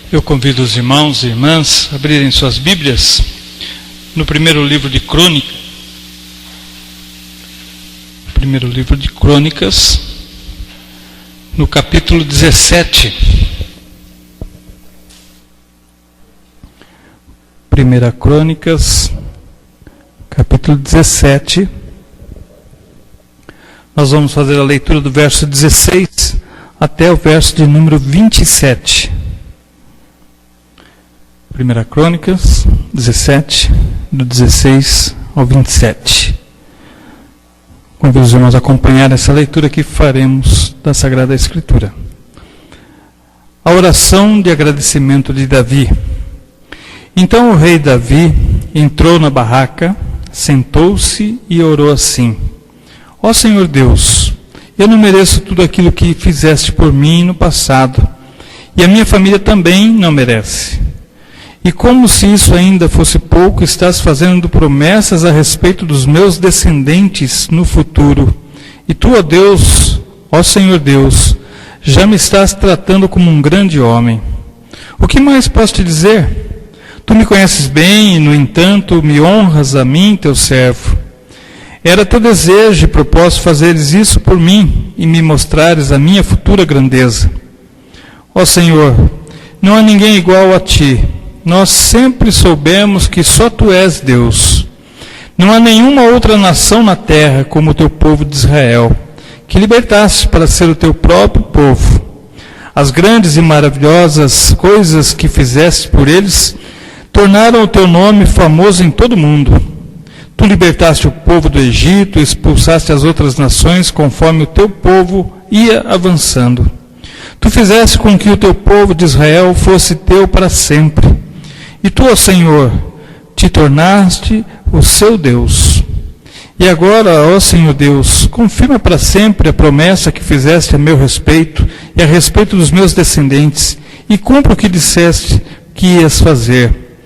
Eu convido os irmãos e irmãs a abrirem suas Bíblias no primeiro livro de Crônicas. Primeiro livro de Crônicas, no capítulo 17. Primeira Crônicas, capítulo 17. Nós vamos fazer a leitura do verso 16 até o verso de número 27. Primeira Crônicas 17, do 16 ao 27. Convido os irmãos a acompanhar essa leitura que faremos da Sagrada Escritura. A oração de agradecimento de Davi. Então o rei Davi entrou na barraca, sentou-se e orou assim: Ó Senhor Deus, eu não mereço tudo aquilo que fizeste por mim no passado, e a minha família também não merece. E como se isso ainda fosse pouco, estás fazendo promessas a respeito dos meus descendentes no futuro. E tu, ó Deus, ó Senhor Deus, já me estás tratando como um grande homem. O que mais posso te dizer? Tu me conheces bem e, no entanto, me honras a mim, teu servo. Era teu desejo e propósito fazeres isso por mim e me mostrares a minha futura grandeza. Ó Senhor, não há ninguém igual a ti. Nós sempre soubemos que só tu és Deus. Não há nenhuma outra nação na terra como o teu povo de Israel, que libertaste para ser o teu próprio povo. As grandes e maravilhosas coisas que fizeste por eles tornaram o teu nome famoso em todo o mundo. Tu libertaste o povo do Egito e expulsaste as outras nações conforme o teu povo ia avançando. Tu fizeste com que o teu povo de Israel fosse teu para sempre. E tu, ó Senhor, te tornaste o seu Deus. E agora, ó Senhor Deus, confirma para sempre a promessa que fizeste a meu respeito e a respeito dos meus descendentes, e cumpra o que disseste que ias fazer.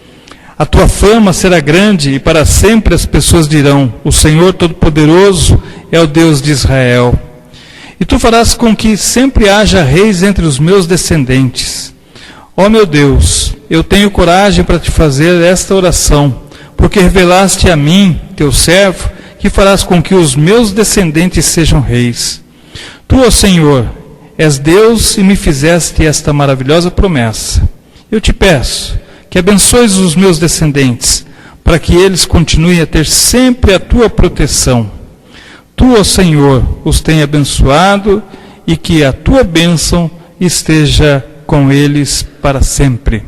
A tua fama será grande, e para sempre as pessoas dirão: o Senhor Todo-Poderoso é o Deus de Israel. E tu farás com que sempre haja reis entre os meus descendentes. Ó meu Deus, eu tenho coragem para te fazer esta oração, porque revelaste a mim, teu servo, que farás com que os meus descendentes sejam reis. Tu, ó Senhor, és Deus e me fizeste esta maravilhosa promessa. Eu te peço que abençoes os meus descendentes, para que eles continuem a ter sempre a tua proteção. Tu, ó Senhor, os tenha abençoado e que a tua bênção esteja com eles para sempre.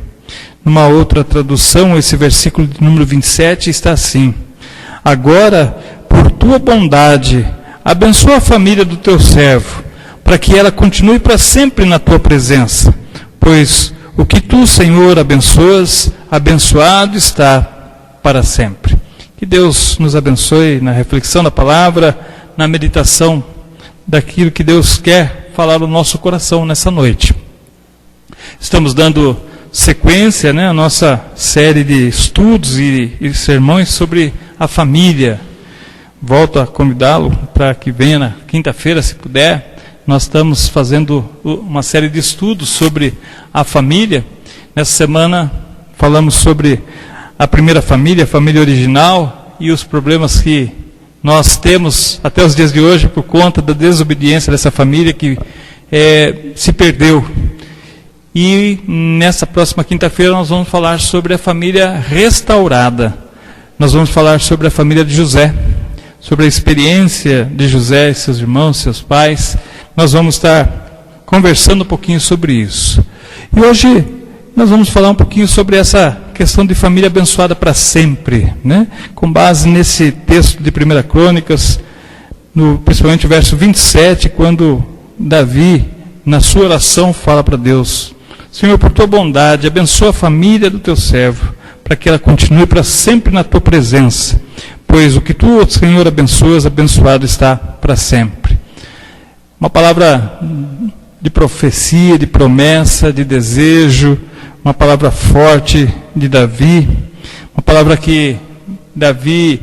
Numa outra tradução, esse versículo de número 27 está assim: agora, por tua bondade, abençoa a família do teu servo, para que ela continue para sempre na tua presença, pois o que tu, Senhor, abençoas, abençoado está para sempre. Que Deus nos abençoe na reflexão da palavra, na meditação daquilo que Deus quer falar no nosso coração nessa noite. Estamos dando sequência, à nossa série de estudos e sermões sobre a família. Volto a convidá-lo para que venha na quinta-feira, se puder. Nós estamos fazendo uma série de estudos sobre a família. Nessa semana falamos sobre a primeira família, a família original, e os problemas que nós temos até os dias de hoje por conta da desobediência dessa família que se perdeu. E nessa próxima quinta-feira nós vamos falar sobre a família restaurada. Nós vamos falar sobre a família de José, sobre a experiência de José e seus irmãos, seus pais. Nós vamos estar conversando um pouquinho sobre isso. E hoje nós vamos falar um pouquinho sobre essa questão de família abençoada para sempre, com base nesse texto de 1 Crônicas, principalmente o verso 27, quando Davi, na sua oração, fala para Deus: Senhor, por tua bondade, abençoa a família do teu servo, para que ela continue para sempre na tua presença, pois o que tu, Senhor, abençoas, abençoado está para sempre. Uma palavra de profecia, de promessa, de desejo, uma palavra forte de Davi, uma palavra que Davi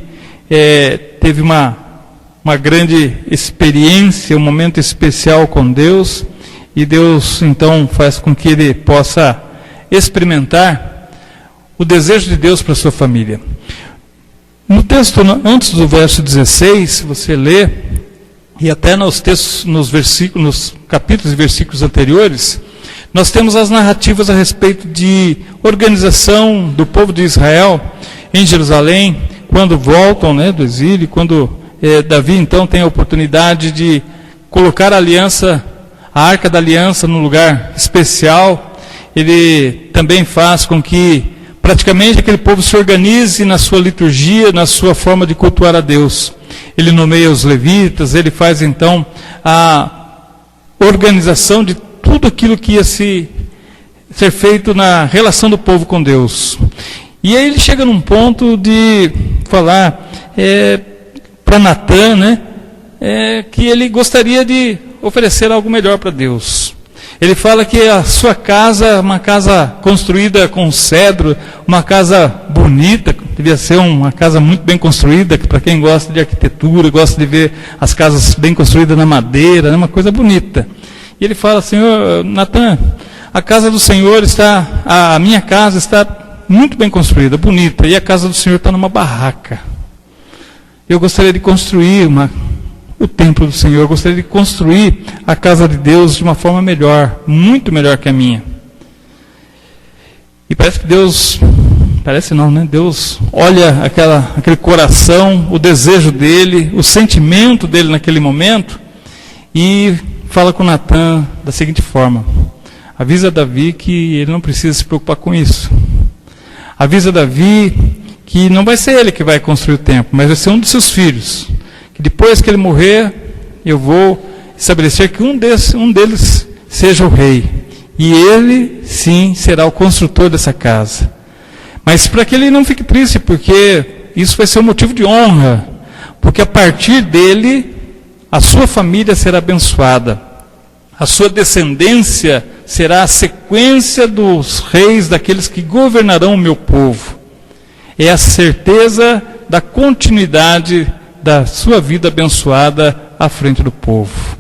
teve uma grande experiência, um momento especial com Deus, e Deus então faz com que ele possa experimentar o desejo de Deus para a sua família. No texto, antes do verso 16, se você lê, e até nos textos, nos capítulos e versículos anteriores, nós temos as narrativas a respeito de organização do povo de Israel em Jerusalém, quando voltam, né, do exílio, quando Davi então tem a oportunidade de colocar a Arca da Aliança num lugar especial. Ele também faz com que praticamente aquele povo se organize na sua liturgia, na sua forma de cultuar a Deus. Ele nomeia os levitas, ele faz então a organização de tudo aquilo que ia ser feito na relação do povo com Deus. E aí ele chega num ponto de falar para Natã, né, que ele gostaria de oferecer algo melhor para Deus. Ele fala que a sua casa é uma casa construída com cedro, uma casa bonita, devia ser uma casa muito bem construída, para quem gosta de arquitetura, gosta de ver as casas bem construídas na madeira, uma coisa bonita. E ele fala: Senhor, Natã, a casa do Senhor a minha casa está muito bem construída, bonita, e a casa do Senhor está numa barraca. Eu gostaria de construir o templo do Senhor, eu gostaria de construir a casa de Deus de uma forma melhor, muito melhor que a minha. E parece que Deus olha aquele coração, o desejo dele, o sentimento dele naquele momento, e fala com Natã da seguinte forma: avisa Davi que ele não precisa se preocupar com isso. Avisa Davi que não vai ser ele que vai construir o templo, mas vai ser um dos seus filhos. Que depois que ele morrer, eu vou estabelecer que um deles seja o rei. E ele, sim, será o construtor dessa casa. Mas para que ele não fique triste, porque isso vai ser um motivo de honra. Porque a partir dele, a sua família será abençoada. A sua descendência será a sequência dos reis, daqueles que governarão o meu povo. É a certeza da continuidade da sua vida abençoada à frente do povo.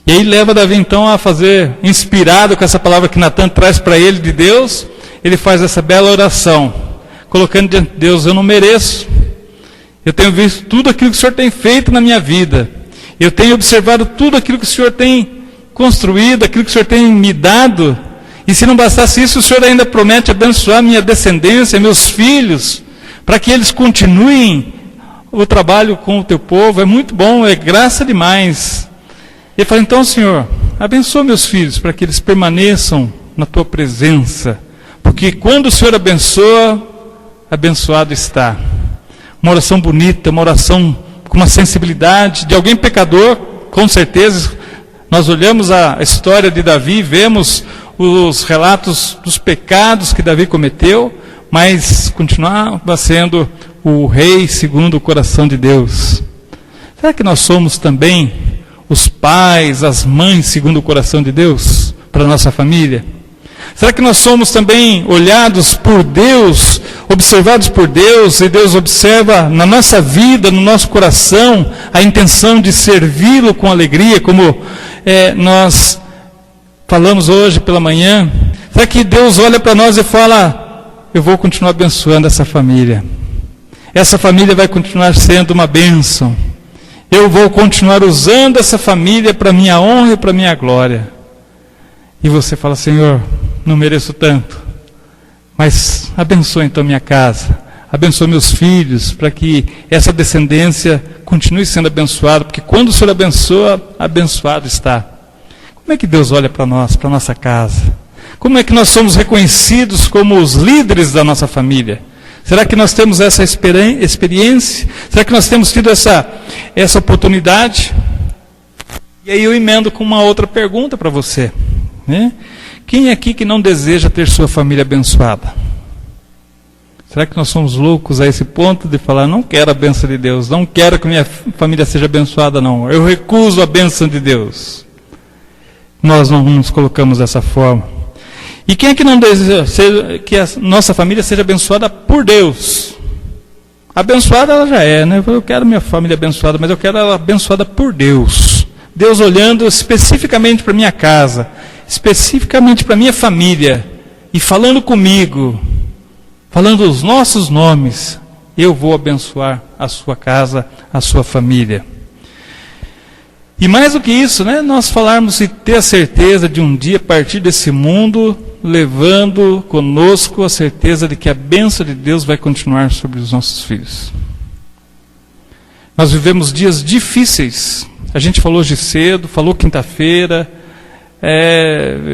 E aí leva Davi então a fazer, inspirado com essa palavra que Natã traz para ele de Deus, ele faz essa bela oração, colocando diante de Deus: eu não mereço, eu tenho visto tudo aquilo que o Senhor tem feito na minha vida, eu tenho observado tudo aquilo que o Senhor tem construído, aquilo que o Senhor tem me dado, e se não bastasse isso, o Senhor ainda promete abençoar minha descendência, meus filhos, para que eles continuem o trabalho com o teu povo. É muito bom, é graça demais. Ele fala: então, Senhor, abençoa meus filhos para que eles permaneçam na tua presença, porque quando o Senhor abençoa, abençoado está. Uma oração bonita, uma oração com uma sensibilidade de alguém pecador, com certeza. Nós olhamos a história de Davi, vemos os relatos dos pecados que Davi cometeu, mas continuava sendo o rei segundo o coração de Deus. Será que nós somos também os pais, as mães segundo o coração de Deus para a nossa família? Será que nós somos também olhados por Deus, observados por Deus, e Deus observa na nossa vida, no nosso coração, a intenção de servi-lo com alegria, como nós falamos hoje pela manhã? Será que Deus olha para nós e fala: eu vou continuar abençoando essa família, essa família vai continuar sendo uma bênção, eu vou continuar usando essa família para minha honra e para minha glória? E você fala: Senhor, não mereço tanto, mas abençoa então minha casa, abençoa meus filhos, para que essa descendência continue sendo abençoada, porque quando o Senhor abençoa, abençoado está. Como é que Deus olha para nós, para a nossa casa? Como é que nós somos reconhecidos como os líderes da nossa família? Será que nós temos essa experiência? Será que nós temos tido essa oportunidade? E aí eu emendo com uma outra pergunta para você, né? Quem é aqui que não deseja ter sua família abençoada? Será que nós somos loucos a esse ponto de falar: não quero a bênção de Deus, não quero que minha família seja abençoada, não, eu recuso a bênção de Deus? Nós não nos colocamos dessa forma. E quem é que não deseja que a nossa família seja abençoada por Deus? Abençoada ela já é, né? Eu quero minha família abençoada, mas eu quero ela abençoada por Deus. Deus olhando especificamente para minha casa, especificamente para minha família, e falando comigo, falando os nossos nomes, eu vou abençoar a sua casa, a sua família. E mais do que isso, né, nós falarmos e ter a certeza de um dia partir desse mundo, levando conosco a certeza de que a bênção de Deus vai continuar sobre os nossos filhos. Nós vivemos dias difíceis. A gente falou hoje cedo, falou quinta-feira.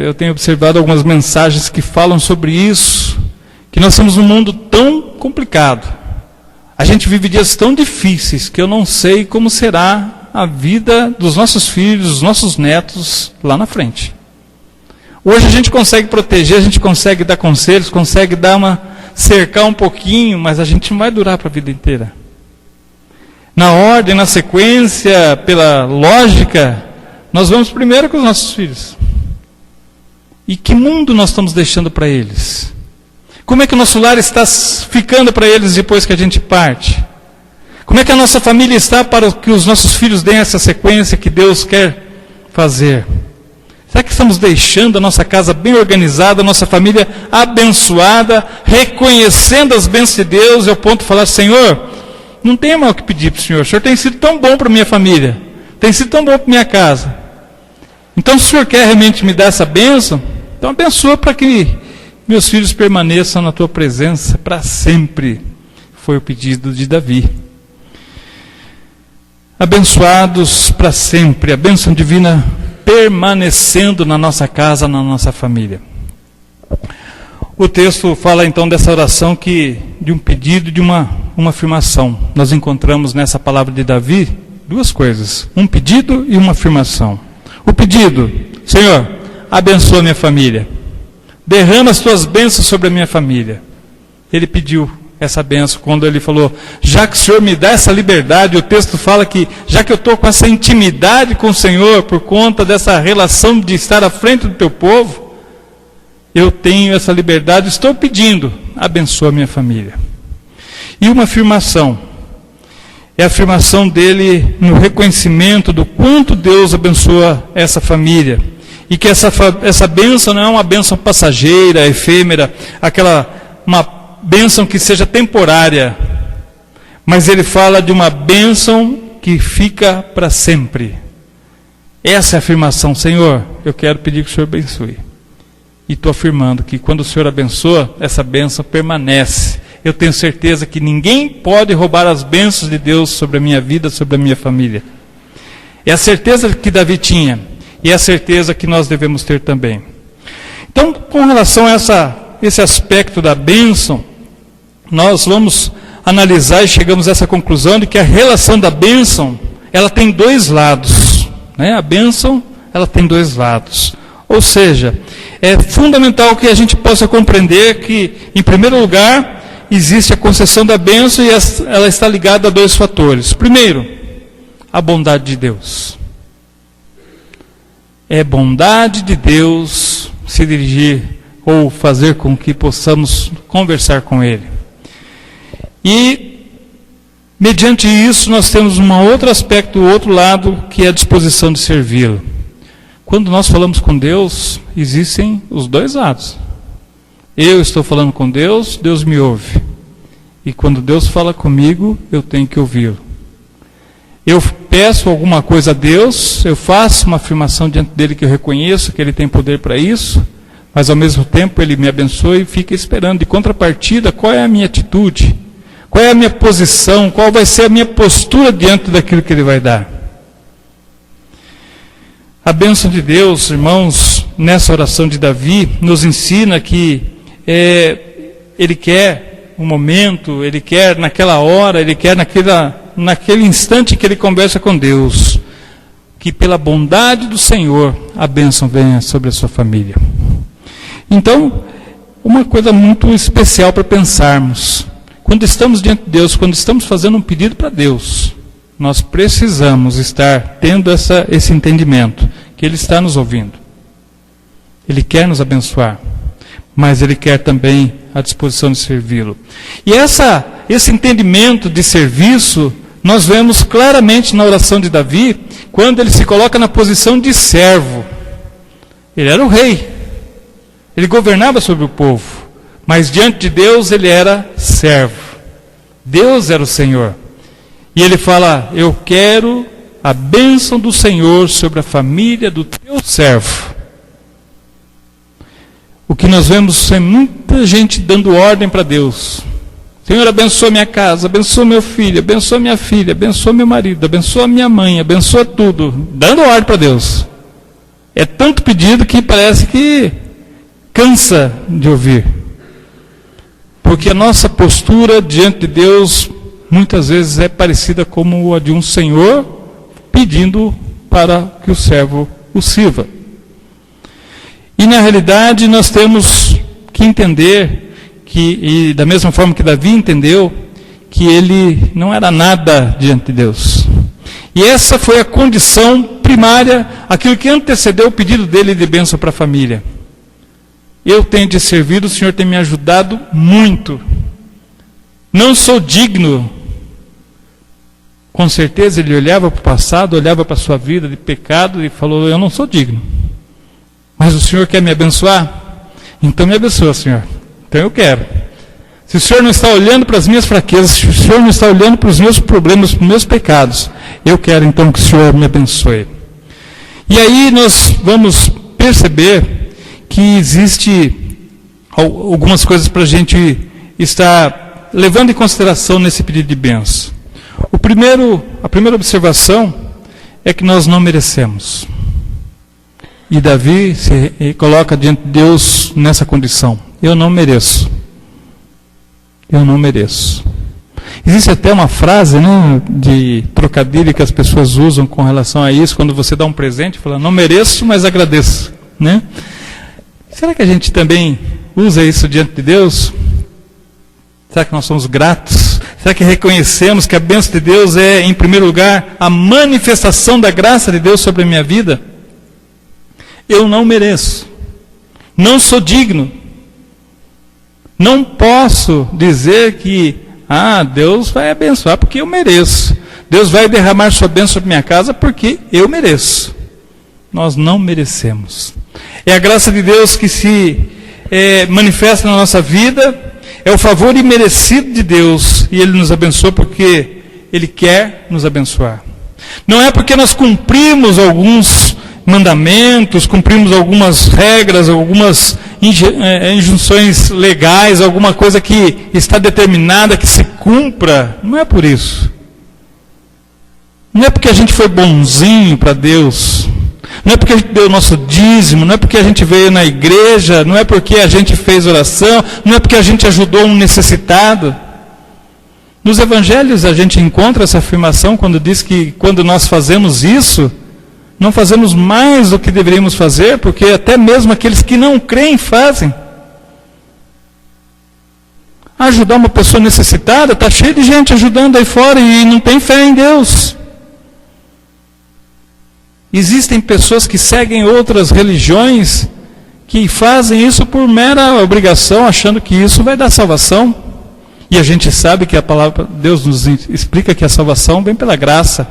Eu tenho observado algumas mensagens que falam sobre isso, que nós temos um mundo tão complicado. A gente vive dias tão difíceis que eu não sei como será a vida dos nossos filhos, dos nossos netos lá na frente. Hoje a gente consegue proteger, a gente consegue dar conselhos, consegue cercar um pouquinho, mas a gente não vai durar para a vida inteira. Na ordem, na sequência, pela lógica, nós vamos primeiro com os nossos filhos. E que mundo nós estamos deixando para eles? Como é que o nosso lar está ficando para eles depois que a gente parte? Como é que a nossa família está para que os nossos filhos deem essa sequência que Deus quer fazer? Será que estamos deixando a nossa casa bem organizada, a nossa família abençoada, reconhecendo as bênçãos de Deus, ao ponto de falar, Senhor, não tenho mais o que pedir para o Senhor tem sido tão bom para a minha família, tem sido tão bom para a minha casa. Então, se o Senhor quer realmente me dar essa bênção, então abençoa para que meus filhos permaneçam na Tua presença para sempre. Foi o pedido de Davi. Abençoados para sempre, a bênção divina permanecendo na nossa casa, na nossa família. O texto fala então dessa oração de um pedido, de uma afirmação. Nós encontramos nessa palavra de Davi duas coisas, um pedido e uma afirmação. O pedido, Senhor, abençoa minha família, derrama as tuas bênçãos sobre a minha família. Ele pediu essa bênção quando ele falou, já que o Senhor me dá essa liberdade, o texto fala que, já que eu estou com essa intimidade com o Senhor, por conta dessa relação de estar à frente do teu povo, eu tenho essa liberdade, estou pedindo, abençoa a minha família. E uma afirmação, é a afirmação dele no reconhecimento do quanto Deus abençoa essa família, e que essa bênção não é uma bênção passageira, efêmera, uma bênção que seja temporária, mas ele fala de uma bênção que fica para sempre. Essa é a afirmação, Senhor, eu quero pedir que o Senhor abençoe. E estou afirmando que quando o Senhor abençoa, essa bênção permanece. Eu tenho certeza que ninguém pode roubar as bênçãos de Deus sobre a minha vida, sobre a minha família. É a certeza que Davi tinha, e é a certeza que nós devemos ter também. Então, com relação a esse aspecto da bênção, nós vamos analisar e chegamos a essa conclusão de que a relação da bênção, ela tem dois lados. Né? A bênção, ela tem dois lados. Ou seja, é fundamental que a gente possa compreender que, em primeiro lugar, existe a concessão da bênção e ela está ligada a dois fatores. Primeiro, a bondade de Deus. É bondade de Deus se dirigir ou fazer com que possamos conversar com Ele. E, mediante isso, nós temos um outro aspecto, o outro lado, que é a disposição de servi-lo. Quando nós falamos com Deus, existem os dois lados. Eu estou falando com Deus, Deus me ouve. E quando Deus fala comigo, eu tenho que ouvi-lo. Eu peço alguma coisa a Deus, eu faço uma afirmação diante dele que eu reconheço que Ele tem poder para isso, mas ao mesmo tempo Ele me abençoa e fica esperando. De contrapartida, qual é a minha atitude? Qual é a minha posição? Qual vai ser a minha postura diante daquilo que Ele vai dar? A bênção de Deus, irmãos, nessa oração de Davi, nos ensina que Ele quer um momento, Ele quer naquela hora, Ele quer naquele instante que Ele conversa com Deus, que pela bondade do Senhor, a bênção venha sobre a sua família. Então, uma coisa muito especial para pensarmos. Quando estamos diante de Deus, quando estamos fazendo um pedido para Deus, nós precisamos estar tendo esse entendimento, que Ele está nos ouvindo. Ele quer nos abençoar, mas Ele quer também a disposição de servi-lo. E esse entendimento de serviço, nós vemos claramente na oração de Davi, quando ele se coloca na posição de servo. Ele era o rei. Ele governava sobre o povo, mas diante de Deus ele era servo. Deus era o Senhor. E ele fala: eu quero a bênção do Senhor sobre a família do teu servo. O que nós vemos é muita gente dando ordem para Deus. Senhor, abençoa minha casa, abençoa meu filho, abençoa minha filha, abençoa meu marido, abençoa minha mãe, abençoa tudo, dando ordem para Deus. É tanto pedido que parece que cansa de ouvir. Porque a nossa postura diante de Deus muitas vezes é parecida como a de um senhor pedindo para que o servo o sirva. E na realidade nós temos que entender que, e da mesma forma que Davi entendeu, que ele não era nada diante de Deus. E essa foi a condição primária, aquilo que antecedeu o pedido dele de bênção para a família. Eu tenho te servido, o Senhor tem me ajudado muito. Não sou digno. Com certeza ele olhava para o passado, olhava para a sua vida de pecado e falou: eu não sou digno. Mas o Senhor quer me abençoar? Então me abençoa, Senhor. Então eu quero. Se o Senhor não está olhando para as minhas fraquezas, se o Senhor não está olhando para os meus problemas, para os meus pecados, eu quero então que o Senhor me abençoe. E aí nós vamos perceber que existe algumas coisas para a gente estar levando em consideração nesse pedido de bênção. A primeira observação é que nós não merecemos. E Davi se coloca diante de Deus nessa condição: eu não mereço. Eu não mereço. Existe até uma frase, né, de trocadilho que as pessoas usam com relação a isso, quando você dá um presente, fala: não mereço, mas agradeço, né? Será que a gente também usa isso diante de Deus? Será que nós somos gratos? Será que reconhecemos que a bênção de Deus é, em primeiro lugar, a manifestação da graça de Deus sobre a minha vida? Eu não mereço. Não sou digno. Não posso dizer que Deus vai abençoar porque eu mereço. Deus vai derramar sua bênção sobre minha casa porque eu mereço. Nós não merecemos. É a graça de Deus que se manifesta na nossa vida. É o favor imerecido de Deus. E Ele nos abençoa porque Ele quer nos abençoar. Não é porque nós cumprimos alguns mandamentos, cumprimos algumas regras, algumas injunções legais, alguma coisa que está determinada que se cumpra. Não é por isso. Não é porque a gente foi bonzinho para Deus. Não é porque a gente deu o nosso dízimo, não é porque a gente veio na igreja, não é porque a gente fez oração, não é porque a gente ajudou um necessitado. Nos evangelhos a gente encontra essa afirmação quando diz que quando nós fazemos isso, não fazemos mais do que deveríamos fazer, porque até mesmo aqueles que não creem fazem. Ajudar uma pessoa necessitada, está cheio de gente ajudando aí fora e não tem fé em Deus. Existem pessoas que seguem outras religiões que fazem isso por mera obrigação, achando que isso vai dar salvação. E a gente sabe que a palavra de Deus nos explica que a salvação vem pela graça.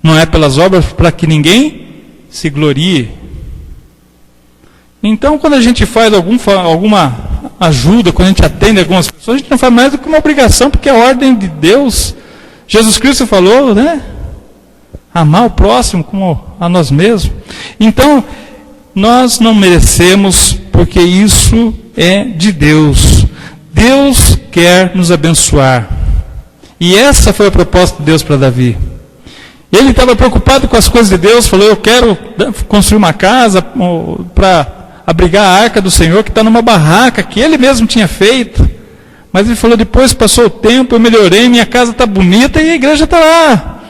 Não é pelas obras, para que ninguém se glorie. Então, quando a gente faz alguma ajuda, quando a gente atende algumas pessoas, a gente não faz mais do que uma obrigação, porque é a ordem de Deus. Jesus Cristo falou, né? Amar o próximo como a nós mesmos. Então, nós não merecemos, porque isso é de Deus. Deus quer nos abençoar. E essa foi a proposta de Deus para Davi. Ele estava preocupado com as coisas de Deus, falou: eu quero construir uma casa para abrigar a arca do Senhor, que está numa barraca que ele mesmo tinha feito. Mas ele falou: depois passou o tempo, eu melhorei, minha casa está bonita e a igreja está lá,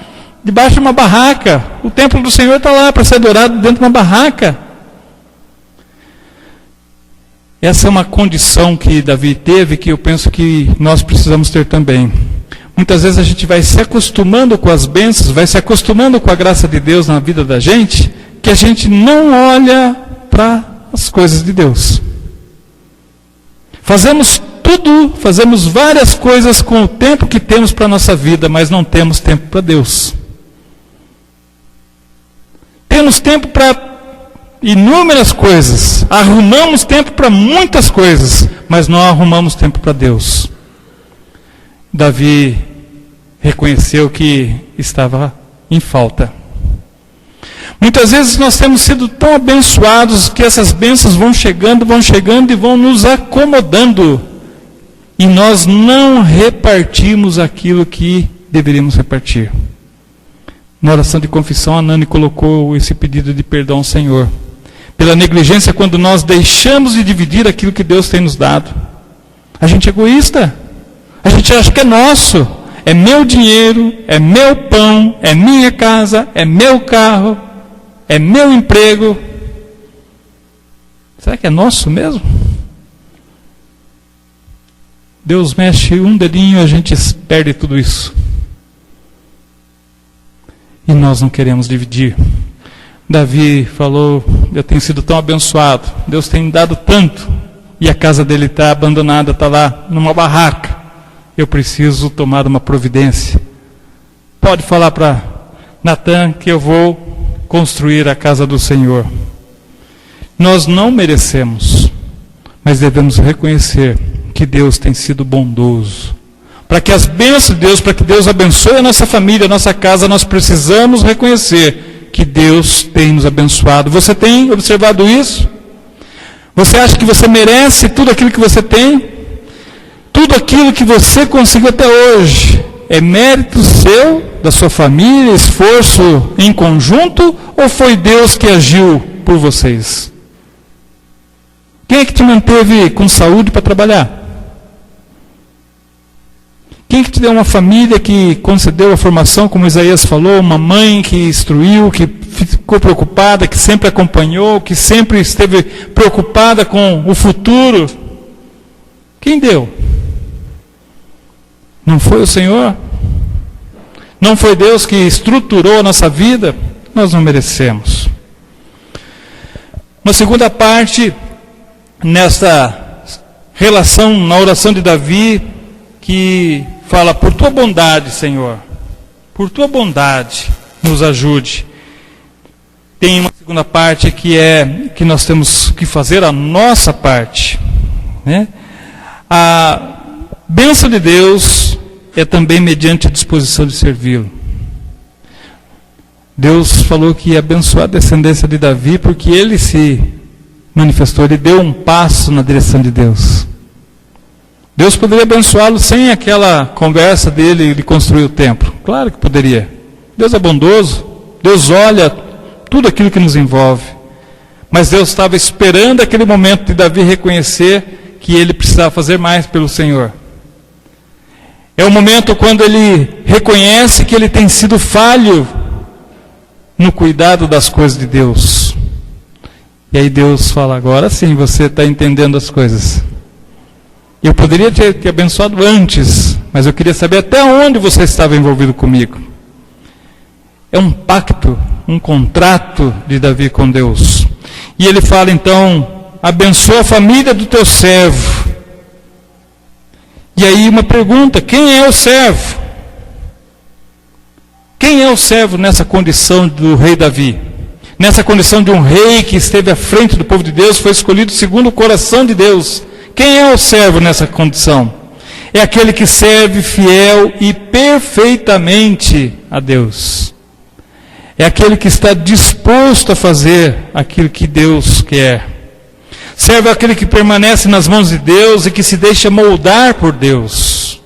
debaixo de uma barraca. O templo do Senhor está lá para ser adorado dentro de uma barraca. Essa é uma condição que Davi teve, que eu penso que nós precisamos ter também. Muitas vezes a gente vai se acostumando com as bênçãos, vai se acostumando com a graça de Deus na vida da gente, que a gente não olha para as coisas de Deus. Fazemos tudo, fazemos várias coisas com o tempo que temos para a nossa vida, mas não temos tempo para Deus. Temos tempo para inúmeras coisas, arrumamos tempo para muitas coisas, mas não arrumamos tempo para Deus. Davi reconheceu que estava em falta. Muitas vezes nós temos sido tão abençoados que essas bênçãos vão chegando e vão nos acomodando. E nós não repartimos aquilo que deveríamos repartir. Na oração de confissão, a Nani colocou esse pedido de perdão ao Senhor. Pela negligência, quando nós deixamos de dividir aquilo que Deus tem nos dado. A gente é egoísta. A gente acha que é nosso. É meu dinheiro, é meu pão, é minha casa, é meu carro, é meu emprego. Será que é nosso mesmo? Deus mexe um dedinho e a gente perde tudo isso. E nós não queremos dividir. Davi falou, eu tenho sido tão abençoado, Deus tem me dado tanto, e a casa dele está abandonada, está lá numa barraca. Eu preciso tomar uma providência. Pode falar para Natan que eu vou construir a casa do Senhor. Nós não merecemos, mas devemos reconhecer que Deus tem sido bondoso. Para que as bênçãos de Deus, para que Deus abençoe a nossa família, a nossa casa, nós precisamos reconhecer que Deus tem nos abençoado. Você tem observado isso? Você acha que você merece tudo aquilo que você tem? Tudo aquilo que você conseguiu até hoje é mérito seu, da sua família, esforço em conjunto, ou foi Deus que agiu por vocês? Quem é que te manteve com saúde para trabalhar? Quem é que te deu uma família que concedeu a formação, como Isaías falou, uma mãe que instruiu, que ficou preocupada, que sempre acompanhou, que sempre esteve preocupada com o futuro? Quem deu? Não foi o Senhor? Não foi Deus que estruturou a nossa vida? Nós não merecemos. Uma segunda parte, nessa relação, na oração de Davi, que fala, por tua bondade, Senhor, por tua bondade, nos ajude. Tem uma segunda parte que é que nós temos que fazer a nossa parte, né? A bênção de Deus é também mediante a disposição de servi-lo. Deus falou que ia abençoar a descendência de Davi porque ele se manifestou, ele deu um passo na direção de Deus. Deus poderia abençoá-lo sem aquela conversa dele de construir o templo. Claro que poderia. Deus é bondoso, Deus olha tudo aquilo que nos envolve. Mas Deus estava esperando aquele momento de Davi reconhecer que ele precisava fazer mais pelo Senhor. É o momento quando ele reconhece que ele tem sido falho no cuidado das coisas de Deus. E aí Deus fala, agora sim você está entendendo as coisas. Eu poderia ter te abençoado antes, mas eu queria saber até onde você estava envolvido comigo. É um pacto, um contrato de Davi com Deus. E ele fala então, abençoa a família do teu servo. E aí uma pergunta, quem é o servo? Quem é o servo nessa condição do rei Davi? Nessa condição de um rei que esteve à frente do povo de Deus, foi escolhido segundo o coração de Deus. Quem é o servo nessa condição? É aquele que serve fiel e perfeitamente a Deus. É aquele que está disposto a fazer aquilo que Deus quer. Servo é aquele que permanece nas mãos de Deus e que se deixa moldar por Deus.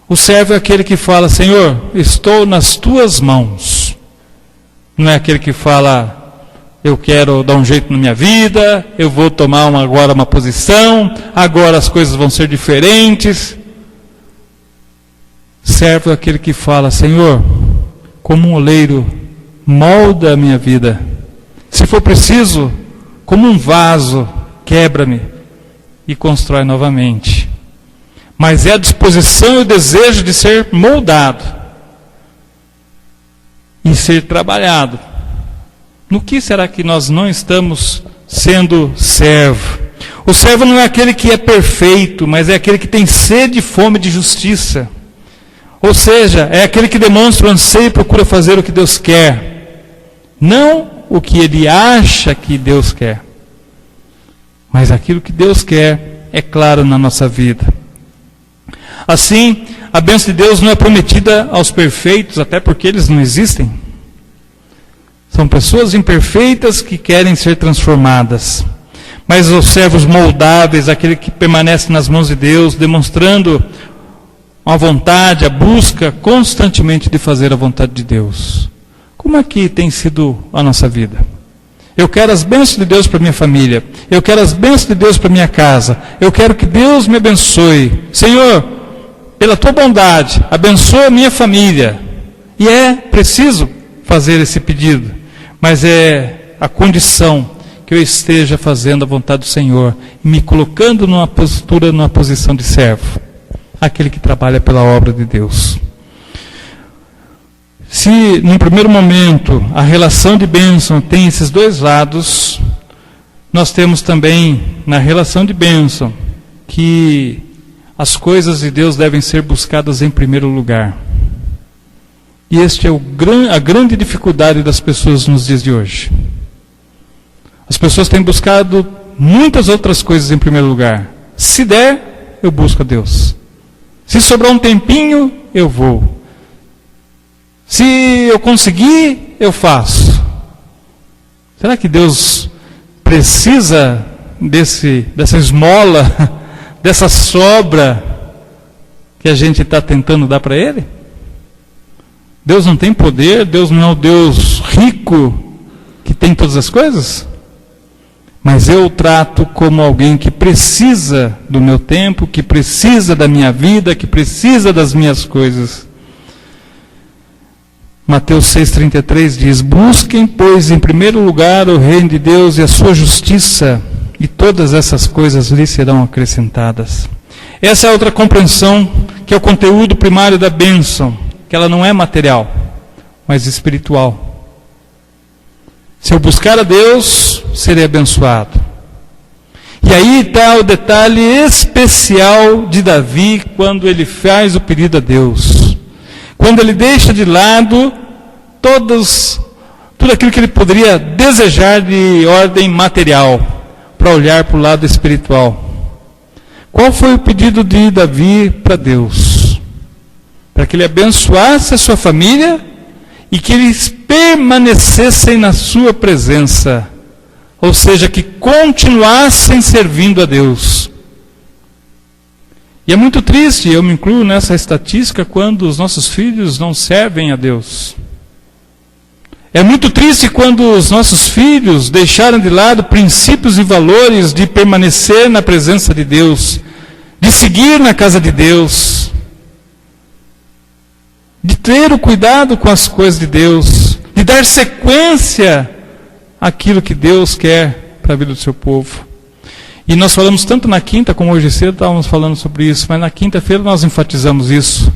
O servo é aquele que fala, Senhor, estou nas tuas mãos. Não é aquele que fala, eu quero dar um jeito na minha vida, eu vou tomar agora uma posição, agora as coisas vão ser diferentes. Servo é aquele que fala, Senhor, como um oleiro, molda a minha vida. Se for preciso, como um vaso, quebra-me e constrói novamente. Mas é a disposição e o desejo de ser moldado e ser trabalhado. No que será que nós não estamos sendo servo? O servo não é aquele que é perfeito, mas é aquele que tem sede e fome de justiça. Ou seja, é aquele que demonstra o anseio e procura fazer o que Deus quer. Não o que ele acha que Deus quer, mas aquilo que Deus quer é claro na nossa vida. Assim, a bênção de Deus não é prometida aos perfeitos, até porque eles não existem. São pessoas imperfeitas que querem ser transformadas. Mas aos servos moldáveis, aquele que permanece nas mãos de Deus, demonstrando a vontade, a busca constantemente de fazer a vontade de Deus. Como é que tem sido a nossa vida? Eu quero as bênçãos de Deus para minha família. Eu quero as bênçãos de Deus para minha casa. Eu quero que Deus me abençoe. Senhor, pela tua bondade, abençoa a minha família. E é preciso fazer esse pedido, mas é a condição que eu esteja fazendo a vontade do Senhor, me colocando numa postura, numa posição de servo, aquele que trabalha pela obra de Deus. Se, num primeiro momento, a relação de bênção tem esses dois lados, nós temos também, na relação de bênção, que as coisas de Deus devem ser buscadas em primeiro lugar. E este é a grande dificuldade das pessoas nos dias de hoje. As pessoas têm buscado muitas outras coisas em primeiro lugar. Se der, eu busco a Deus. Se sobrar um tempinho, eu vou. Se eu conseguir, eu faço. Será que Deus precisa dessa esmola, dessa sobra que a gente está tentando dar para Ele? Deus não tem poder? Deus não é o Deus rico que tem todas as coisas? Mas eu o trato como alguém que precisa do meu tempo, que precisa da minha vida, que precisa das minhas coisas. Mateus 6,33 diz: busquem, pois, em primeiro lugar o reino de Deus e a sua justiça, e todas essas coisas lhes serão acrescentadas. Essa é outra compreensão, que é o conteúdo primário da bênção, que ela não é material, mas espiritual. Se eu buscar a Deus, serei abençoado. E aí está o detalhe especial de Davi, quando ele faz o pedido a Deus. Quando ele deixa de lado tudo aquilo que ele poderia desejar de ordem material, para olhar para o lado espiritual. Qual foi o pedido de Davi para Deus? Para que ele abençoasse a sua família e que eles permanecessem na sua presença, ou seja, que continuassem servindo a Deus. E é muito triste, eu me incluo nessa estatística, quando os nossos filhos não servem a Deus. É muito triste quando os nossos filhos deixaram de lado princípios e valores de permanecer na presença de Deus, de seguir na casa de Deus, de ter o cuidado com as coisas de Deus, de dar sequência àquilo que Deus quer para a vida do seu povo. E nós falamos tanto na quinta, como hoje cedo estávamos falando sobre isso, mas na quinta-feira nós enfatizamos isso,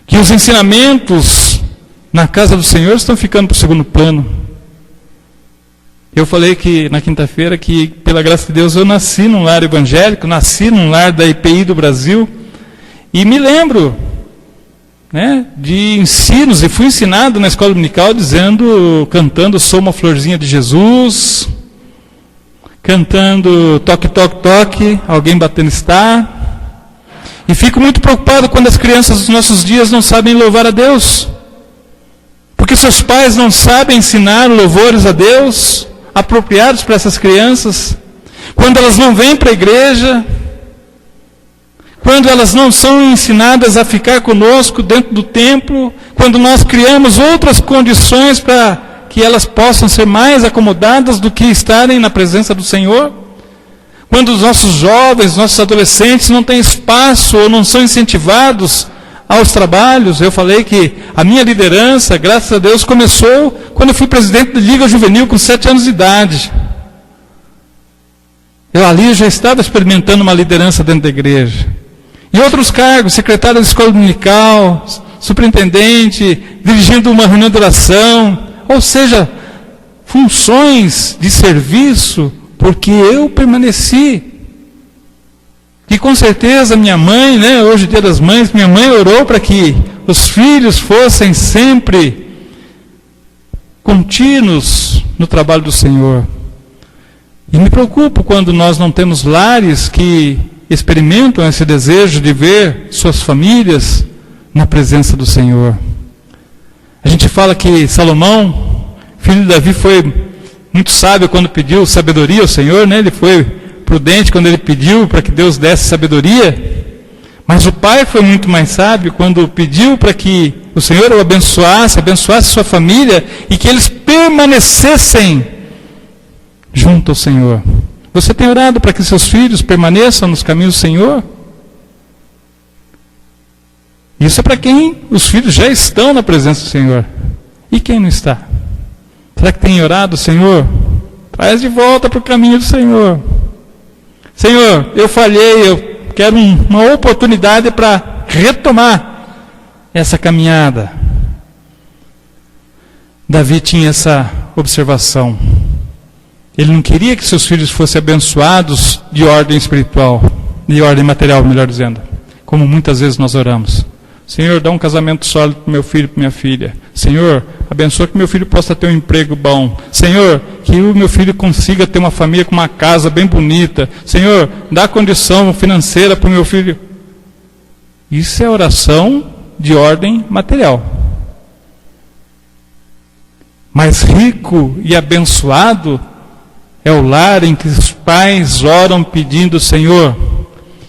que os ensinamentos na casa do Senhor estão ficando para o segundo plano. Eu falei que na quinta-feira que, pela graça de Deus, eu nasci num lar evangélico, nasci num lar da IPI do Brasil, e me lembro, de ensinos, e fui ensinado na escola dominical cantando Sou uma Florzinha de Jesus, cantando Toque, Toque, Toque, Alguém Batendo Está. E fico muito preocupado quando as crianças dos nossos dias não sabem louvar a Deus, porque seus pais não sabem ensinar louvores a Deus apropriados para essas crianças, quando elas não vêm para a igreja, quando elas não são ensinadas a ficar conosco dentro do templo, quando nós criamos outras condições para que elas possam ser mais acomodadas do que estarem na presença do Senhor, quando os nossos jovens, nossos adolescentes não têm espaço ou não são incentivados aos trabalhos. Eu falei que a minha liderança, graças a Deus, começou quando eu fui presidente da Liga Juvenil com 7 anos de idade. Eu ali já estava experimentando uma liderança dentro da igreja. E outros cargos, secretário da escola dominical, superintendente, dirigindo uma reunião de oração, ou seja, funções de serviço, porque eu permaneci. E com certeza minha mãe, hoje é dia das mães, minha mãe orou para que os filhos fossem sempre contínuos no trabalho do Senhor. E me preocupo quando nós não temos lares que experimentam esse desejo de ver suas famílias na presença do Senhor. A gente fala que Salomão, filho de Davi, foi muito sábio quando pediu sabedoria ao Senhor, né? Ele foi prudente quando ele pediu para que Deus desse sabedoria. Mas o pai foi muito mais sábio quando pediu para que o Senhor o abençoasse sua família e que eles permanecessem junto ao Senhor. Você tem orado para que seus filhos permaneçam nos caminhos do Senhor? Isso é para quem os filhos já estão na presença do Senhor. E quem não está? Será que tem orado, Senhor? Traz de volta para o caminho do Senhor. Senhor, eu falhei, eu quero uma oportunidade para retomar essa caminhada. Davi tinha essa observação. Ele não queria que seus filhos fossem abençoados de ordem espiritual, de ordem material, melhor dizendo. Como muitas vezes nós oramos. Senhor, dá um casamento sólido para meu filho e para minha filha. Senhor, abençoa que meu filho possa ter um emprego bom. Senhor, que o meu filho consiga ter uma família com uma casa bem bonita. Senhor, dá condição financeira para o meu filho. Isso é oração de ordem material. Mas rico e abençoado é o lar em que os pais oram pedindo, Senhor,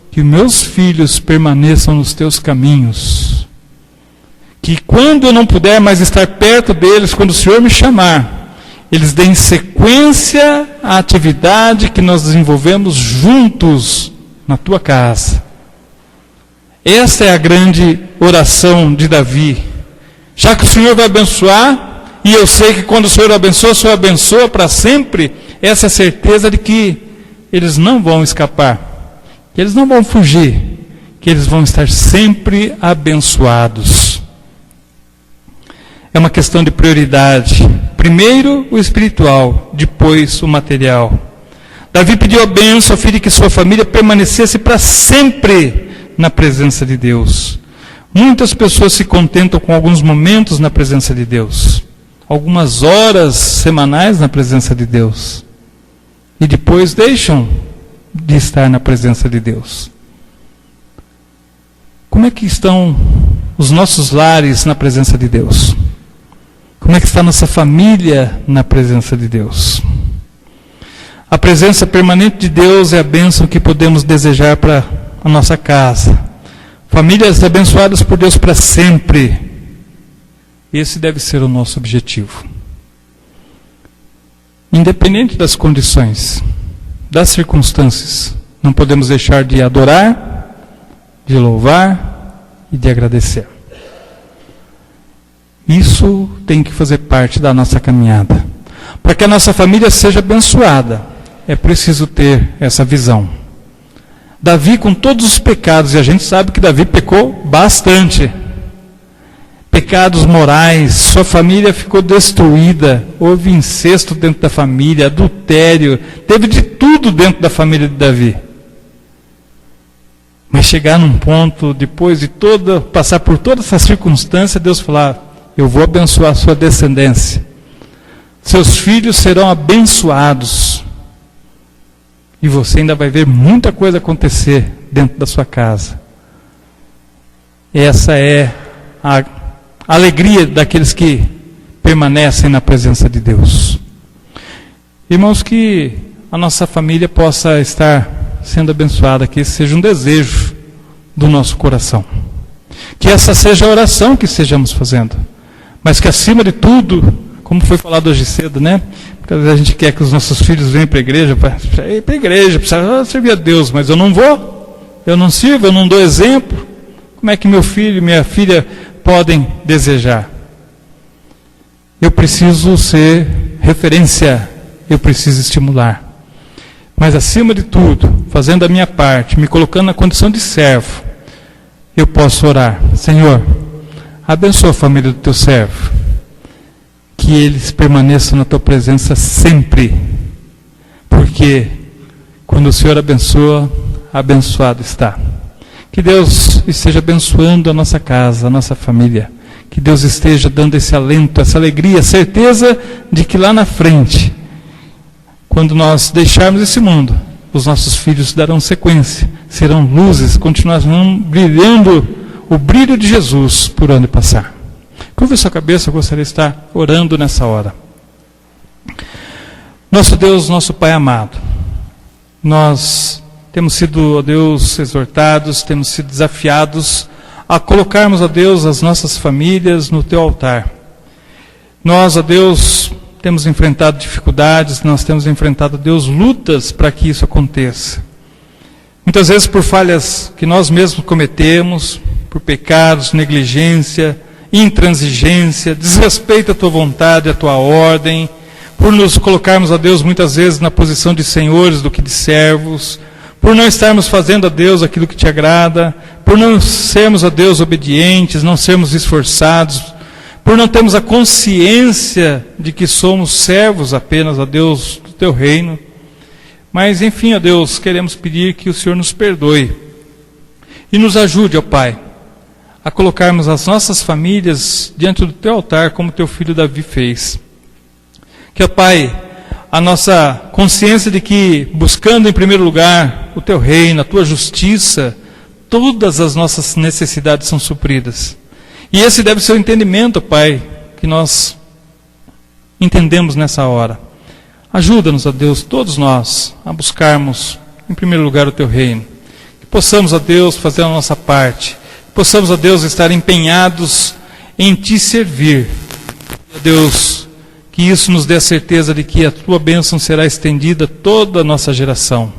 que meus filhos permaneçam nos teus caminhos. Que quando eu não puder mais estar perto deles, quando o Senhor me chamar, eles deem sequência à atividade que nós desenvolvemos juntos na tua casa. Essa é a grande oração de Davi. Já que o Senhor vai abençoar, e eu sei que quando o Senhor abençoa para sempre, essa é a certeza de que eles não vão escapar, que eles não vão fugir, que eles vão estar sempre abençoados. É uma questão de prioridade. Primeiro o espiritual, depois o material. Davi pediu a bênção a fim de que sua família permanecesse para sempre na presença de Deus. Muitas pessoas se contentam com alguns momentos na presença de Deus, algumas horas semanais na presença de Deus, e depois deixam de estar na presença de Deus. Como é que estão os nossos lares na presença de Deus? Como é que está a nossa família na presença de Deus? A presença permanente de Deus é a bênção que podemos desejar para a nossa casa. Famílias abençoadas por Deus para sempre. Esse deve ser o nosso objetivo. Independente das condições, das circunstâncias, não podemos deixar de adorar, de louvar e de agradecer. Isso tem que fazer parte da nossa caminhada. Para que a nossa família seja abençoada, é preciso ter essa visão. Davi, com todos os pecados, e a gente sabe que Davi pecou bastante, pecados morais, sua família ficou destruída, houve incesto dentro da família, adultério, teve de tudo dentro da família de Davi. Mas chegar num ponto, depois de passar por toda essa circunstância, Deus falar: eu vou abençoar a sua descendência, seus filhos serão abençoados, e você ainda vai ver muita coisa acontecer dentro da sua casa. Essa é a alegria daqueles que permanecem na presença de Deus. Irmãos, que a nossa família possa estar sendo abençoada, que esse seja um desejo do nosso coração. Que essa seja a oração que estejamos fazendo. Mas que acima de tudo, como foi falado hoje cedo, né? Porque às vezes a gente quer que os nossos filhos venham para a igreja, precisa servir a Deus, mas eu não vou, eu não sirvo, eu não dou exemplo. Como é que meu filho e minha filha podem desejar? Eu preciso ser referência, eu preciso estimular. Mas acima de tudo, fazendo a minha parte, me colocando na condição de servo, eu posso orar: Senhor, abençoa a família do teu servo, que eles permaneçam na tua presença sempre, porque quando o Senhor abençoa, abençoado está. Que Deus esteja abençoando a nossa casa, a nossa família, que Deus esteja dando esse alento, essa alegria, a certeza de que lá na frente, quando nós deixarmos esse mundo, os nossos filhos darão sequência, serão luzes, continuarão brilhando o brilho de Jesus por onde passar. Curva sua cabeça, eu gostaria de estar orando nessa hora. Nosso Deus, nosso Pai amado, nós temos sido, ó Deus, exortados, temos sido desafiados a colocarmos, ó Deus, as nossas famílias no Teu altar. Nós, ó Deus, temos enfrentado dificuldades, nós temos enfrentado, ó Deus, lutas para que isso aconteça. Muitas vezes por falhas que nós mesmos cometemos, por pecados, negligência, intransigência, desrespeito à Tua vontade, à Tua ordem, por nos colocarmos, ó Deus, muitas vezes na posição de senhores do que de servos, por não estarmos fazendo, ó Deus, aquilo que Te agrada, por não sermos, ó Deus, obedientes, não sermos esforçados, por não termos a consciência de que somos servos apenas, ó Deus, do Teu reino. Mas, enfim, ó Deus, queremos pedir que o Senhor nos perdoe e nos ajude, ó Pai, a colocarmos as nossas famílias diante do Teu altar, como Teu filho Davi fez. Que, ó Pai, a nossa consciência de que, buscando em primeiro lugar o Teu reino, a Tua justiça, todas as nossas necessidades são supridas. E esse deve ser o entendimento, Pai, que nós entendemos nessa hora. Ajuda-nos, ó Deus, todos nós, a buscarmos em primeiro lugar o Teu reino. Que possamos, ó Deus, fazer a nossa parte. Que possamos, ó Deus, estar empenhados em Te servir. Ó Deus, que isso nos dê a certeza de que a Tua bênção será estendida a toda a nossa geração.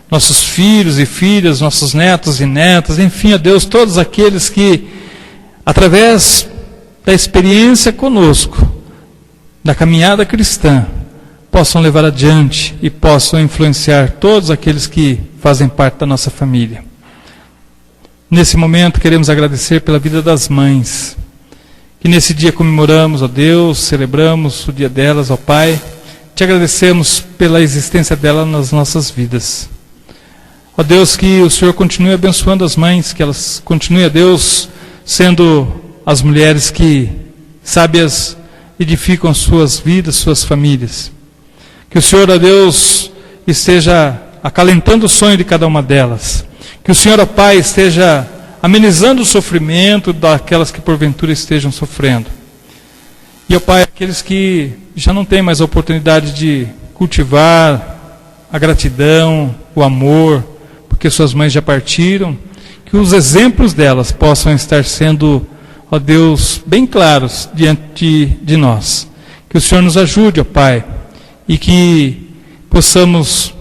Nossos filhos e filhas, nossos netos e netas, enfim, ó Deus, todos aqueles que, através da experiência conosco, da caminhada cristã, possam levar adiante e possam influenciar todos aqueles que fazem parte da nossa família. Nesse momento queremos agradecer pela vida das mães, que nesse dia comemoramos, ó Deus, celebramos o dia delas, ó Pai. Te agradecemos pela existência dela nas nossas vidas. Ó Deus, que o Senhor continue abençoando as mães, que elas continuem, ó Deus, sendo as mulheres que, sábias, edificam suas vidas, suas famílias. Que o Senhor, ó Deus, esteja acalentando o sonho de cada uma delas. Que o Senhor, ó Pai, esteja amenizando o sofrimento daquelas que porventura estejam sofrendo. E, ó Pai, aqueles que já não têm mais a oportunidade de cultivar a gratidão, o amor, porque suas mães já partiram, que os exemplos delas possam estar sendo, ó Deus, bem claros diante de nós. Que o Senhor nos ajude, ó Pai, e que possamos,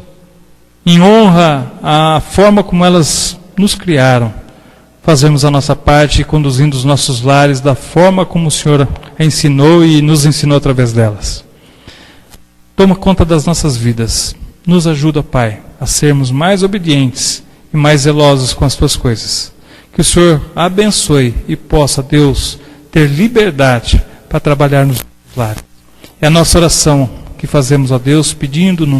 em honra à forma como elas nos criaram, fazermos a nossa parte, conduzindo os nossos lares da forma como o Senhor a ensinou e nos ensinou através delas. Toma conta das nossas vidas. Nos ajuda, Pai, a sermos mais obedientes e mais zelosos com as Tuas coisas. Que o Senhor abençoe e possa, Deus, ter liberdade para trabalhar nos lares. É a nossa oração que fazemos a Deus, pedindo no